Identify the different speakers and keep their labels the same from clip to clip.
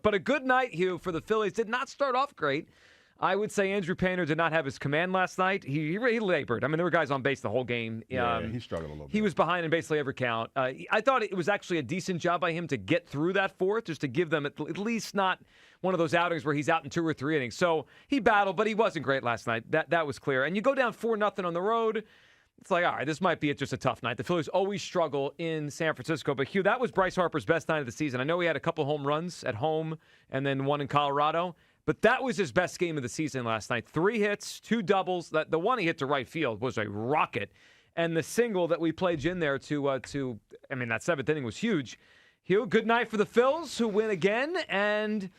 Speaker 1: But a good night, Hugh, for the Phillies. Did not start off great. I would say Andrew Painter did not have his command last night. He labored. I mean, there were guys on base the whole game.
Speaker 2: Yeah, he struggled a little bit.
Speaker 1: He was behind in basically every count. I thought it was actually a decent job by him to get through that fourth, just to give them at least not one of those outings where he's out in 2 or 3 innings. So he battled, but he wasn't great last night. That was clear. And you go down 4-0 on the road. It's like, all right, this might be just a tough night. The Phillies always struggle in San Francisco. But, Hugh, that was Bryce Harper's best night of the season. I know he had a couple home runs at home and then one in Colorado. But that was his best game of the season last night. 3 hits, 2 doubles. The one he hit to right field was a rocket. And the single that we played you in there to that 7th inning was huge. Hugh, good night for the Phils, who win again. And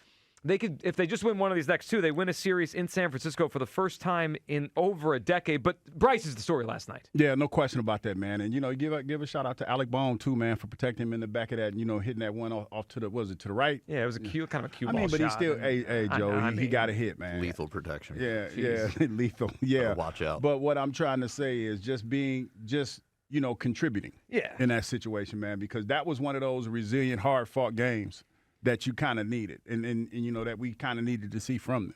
Speaker 1: they could, if they just win one of these next 2, they win a series in San Francisco for the first time in over a decade. But Bryce is the story last night.
Speaker 2: Yeah, no question about that, man. And, give a shout-out to Alec Bohm, too, man, for protecting him in the back of that, hitting that one off to the, to the right?
Speaker 1: Yeah, it was kind of a cue ball
Speaker 2: but
Speaker 1: shot.
Speaker 2: he's still, Joe, he got a hit, man.
Speaker 3: Lethal protection.
Speaker 2: Yeah, lethal, yeah.
Speaker 3: Watch out.
Speaker 2: But what I'm trying to say is contributing in that situation, man, because that was one of those resilient, hard-fought games that you kind of needed and that we kind of needed to see from them.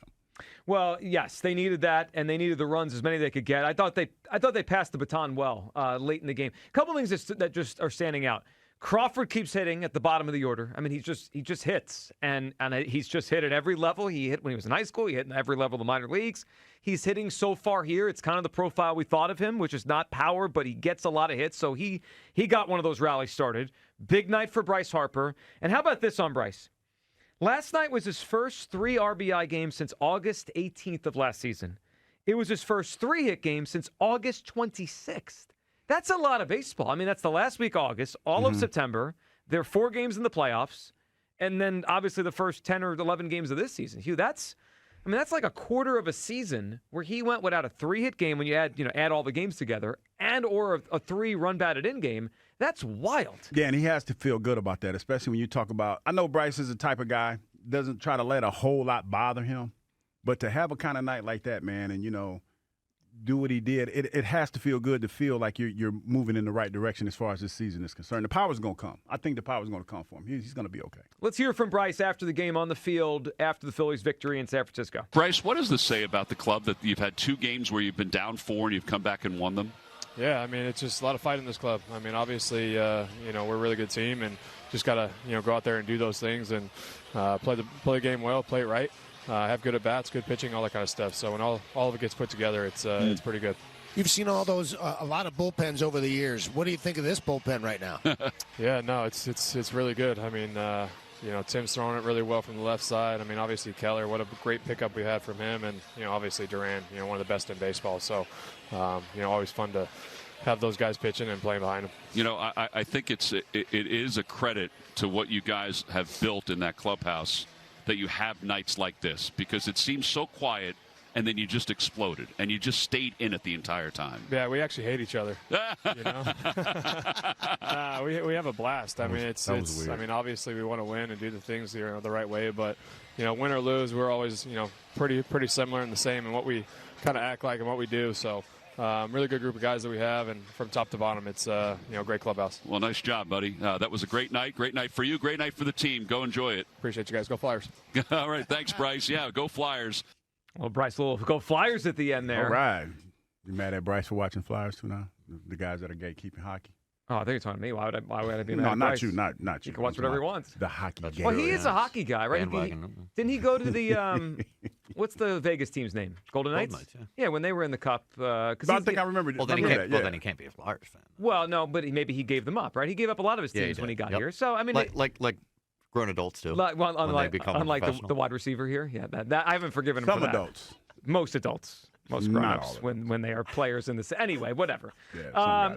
Speaker 1: Well, yes, they needed that, and they needed the runs, as many they could get. I thought they passed the baton well late in the game. A couple things that just are standing out. Crawford keeps hitting at the bottom of the order. I mean, he just hits, and he's just hit at every level. He hit when he was in high school. He hit in every level of the minor leagues. He's hitting so far here. It's kind of the profile we thought of him, which is not power, but he gets a lot of hits. So he got one of those rallies started. Big night for Bryce Harper. And how about this on Bryce? Last night was his first 3 RBI game since August 18th of last season. It was his first 3-hit game since August 26th. That's a lot of baseball. I mean, that's the last week of August, all of September. There are 4 games in the playoffs, and then obviously the first 10 or 11 games of this season. Hugh, that's like a quarter of a season where he went without a 3-hit game when you add all the games together, and or a 3 run batted in game. That's wild.
Speaker 2: Yeah, and he has to feel good about that, especially when you talk about – I know Bryce is the type of guy, doesn't try to let a whole lot bother him, but to have a kind of night like that, man, and, do what he did, it has to feel good to feel like you're moving in the right direction as far as this season is concerned. The power's going to come. I think the power's going to come for him. He's going to be okay.
Speaker 1: Let's hear from Bryce after the game on the field after the Phillies' victory in San Francisco.
Speaker 4: Bryce, what does this say about the club that you've had 2 games where you've been down 4 and you've come back and won them?
Speaker 5: Yeah, I mean, it's just a lot of fight in this club. I mean, obviously, we're a really good team and just got to, go out there and do those things and play the game well, play it right, have good at-bats, good pitching, all that kind of stuff. So when all of it gets put together, it's pretty good.
Speaker 6: You've seen all those, a lot of bullpens over the years. What do you think of this bullpen right now?
Speaker 5: Yeah, no, it's really good. I mean, Tim's throwing it really well from the left side. I mean, obviously Keller, what a great pickup we had from him, and obviously Duran, one of the best in baseball. So, always fun to have those guys pitching and playing behind them.
Speaker 4: I think it is a credit to what you guys have built in that clubhouse that you have nights like this, because it seems so quiet. And then you just exploded, and you just stayed in it the entire time.
Speaker 5: Yeah, we actually hate each other. We have a blast. I mean, it's weird. I mean, obviously we want to win and do the things the right way, but win or lose, we're always pretty similar and the same in what we kind of act like and what we do. So. Really good group of guys that we have, and from top to bottom, it's great clubhouse.
Speaker 4: Well, nice job, buddy. That was a great night for you, great night for the team. Go enjoy it.
Speaker 5: Appreciate you guys. Go Flyers.
Speaker 4: All right, thanks, Bryce. Yeah, go Flyers.
Speaker 1: Well, Bryce will go Flyers at the end there.
Speaker 2: All right. You mad at Bryce for watching Flyers too now? The guys that are gatekeeping hockey.
Speaker 1: Oh, I think you're talking to me. Why would I be mad
Speaker 2: No,
Speaker 1: at
Speaker 2: not
Speaker 1: Bryce?
Speaker 2: you. Not you.
Speaker 1: He can watch whatever he wants.
Speaker 2: The hockey game.
Speaker 1: Well, he is a hockey guy, right? Didn't he go to the what's the Vegas team's name? Golden Knights?
Speaker 3: Yeah,
Speaker 1: when they were in the Cup.
Speaker 2: I think I remember.
Speaker 3: Well, then he can't be a Flyers fan.
Speaker 1: Well, no, but maybe he gave them up, right? He gave up a lot of his teams when he got here. So I mean,
Speaker 3: like grown adults do.
Speaker 1: Unlike the wide receiver here. Yeah, that I haven't forgiven him for that.
Speaker 2: Some adults.
Speaker 1: Most adults. Most grown-ups when they are players in the anyway, whatever.
Speaker 2: Yeah,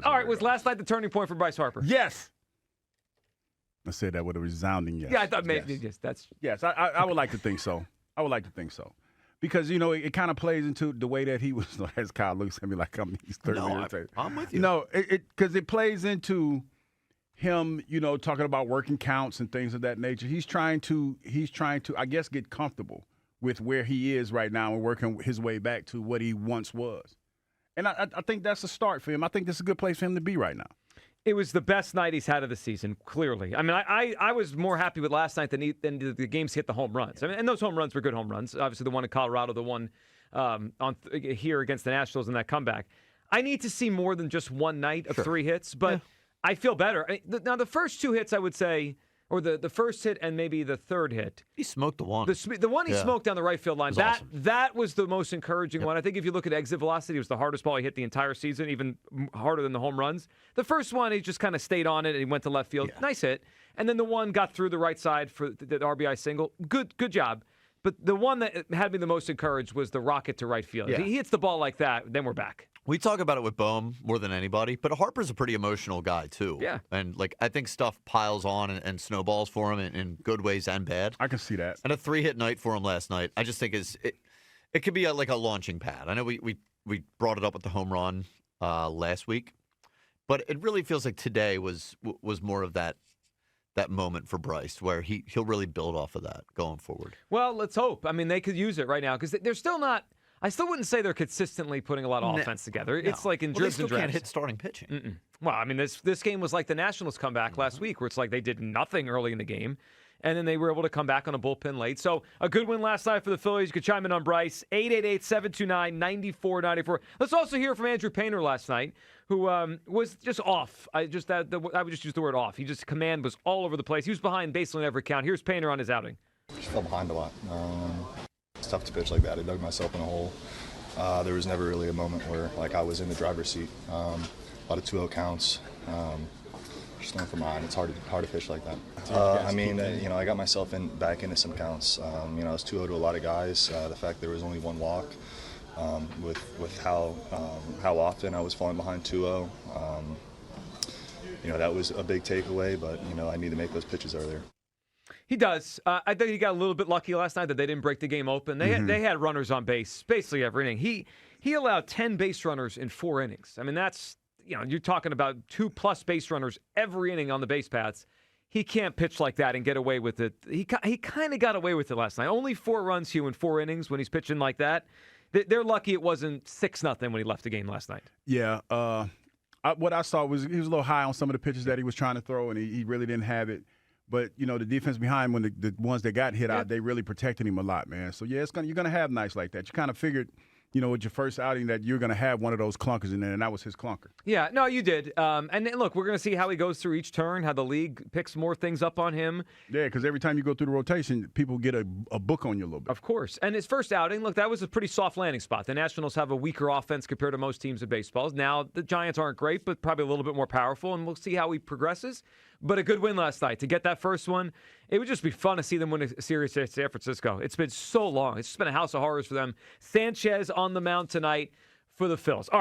Speaker 1: all right, was last night the turning point for Bryce Harper?
Speaker 2: Yes. I said that with a resounding yes.
Speaker 1: Yeah, I thought maybe yes.
Speaker 2: Yes, I would like to think so. I would like to think so. Because, it kind of plays into the way that he was, as Kyle looks at me like he's 30 minutes.
Speaker 3: I'm with you.
Speaker 2: No, because it plays into him, talking about working counts and things of that nature. He's trying to, I guess, get comfortable with where he is right now and working his way back to what he once was. And I think that's a start for him. I think this is a good place for him to be right now.
Speaker 1: It was the best night he's had of the season, clearly. I mean, I was more happy with last night than the games hit the home runs. I mean, and those home runs were good home runs. Obviously, the one in Colorado, the one here against the Nationals in that comeback. I need to see more than just one night of 3 hits, but I feel better. Now, the first 2 hits, I would say, or the first hit and maybe the third hit.
Speaker 3: He smoked the one.
Speaker 1: The one he smoked down the right field line, that was the most encouraging one. I think if you look at exit velocity, it was the hardest ball he hit the entire season, even harder than the home runs. The first one, he just kind of stayed on it and he went to left field. Yeah. Nice hit. And then the one got through the right side for the RBI single. Good job. But the one that had me the most encouraged was the rocket to right field. If he hits the ball like that, then we're back.
Speaker 3: We talk about it with Bohm more than anybody, but Harper's a pretty emotional guy, too. Yeah. And, I think stuff piles on and snowballs for him in good ways and bad.
Speaker 2: I can see that.
Speaker 3: And a 3-hit night for him last night, I just think it could be like a launching pad. I know we brought it up with the home run last week, but it really feels like today was more of that moment for Bryce where he'll really build off of that going forward.
Speaker 1: Well, let's hope. I mean, they could use it right now because they're still not – I still wouldn't say they're consistently putting a lot of offense together. It's like in dribs and drabs.
Speaker 3: They still can't hit starting pitching.
Speaker 1: Mm-mm. Well, I mean, this game was like the Nationals comeback last week where it's like they did nothing early in the game, and then they were able to come back on a bullpen late. So a good win last night for the Phillies. You could chime in on Bryce, 888-729-9494. Let's also hear from Andrew Painter last night, who was just off. I would just use the word off. Command was all over the place. He was behind basically every count. Here's Painter on his outing.
Speaker 7: Just fell behind a lot. It's tough to pitch like that. I dug myself in a hole. There was never really a moment where I was in the driver's seat. A lot of 2-0 counts. Just going for mine. It's hard to pitch like that. I got myself back into some counts. I was 2-0 to a lot of guys. The fact there was only one walk, with how often I was falling behind 2-0. That was a big takeaway. But I need to make those pitches earlier.
Speaker 1: He does. I think he got a little bit lucky last night that they didn't break the game open. They had runners on base basically every inning. He allowed 10 base runners in 4 innings. I mean, that's, you're talking about 2+ base runners every inning on the base paths. He can't pitch like that and get away with it. He kind of got away with it last night. Only 4 runs, Hugh, in 4 innings when he's pitching like that. They're lucky it wasn't 6-0 when he left the game last night.
Speaker 2: Yeah. What I saw was he was a little high on some of the pitches that he was trying to throw, and he really didn't have it. But, the defense behind, when the ones that got hit out, they really protected him a lot, man. So, yeah, you're going to have nights like that. You kind of figured, with your first outing that you're going to have one of those clunkers in there, and that was his clunker. Yeah,
Speaker 1: no, you did. And look, we're going to see how he goes through each turn, how the league picks more things up on him.
Speaker 2: Yeah, because every time you go through the rotation, people get a book on you a little bit.
Speaker 1: Of course. And his first outing, look, that was a pretty soft landing spot. The Nationals have a weaker offense compared to most teams in baseball. Now, the Giants aren't great, but probably a little bit more powerful, and we'll see how he progresses. But a good win last night. To get that first one, it would just be fun to see them win a series at San Francisco. It's been so long. It's just been a house of horrors for them. Sanchez on the mound tonight for the Phils. All right.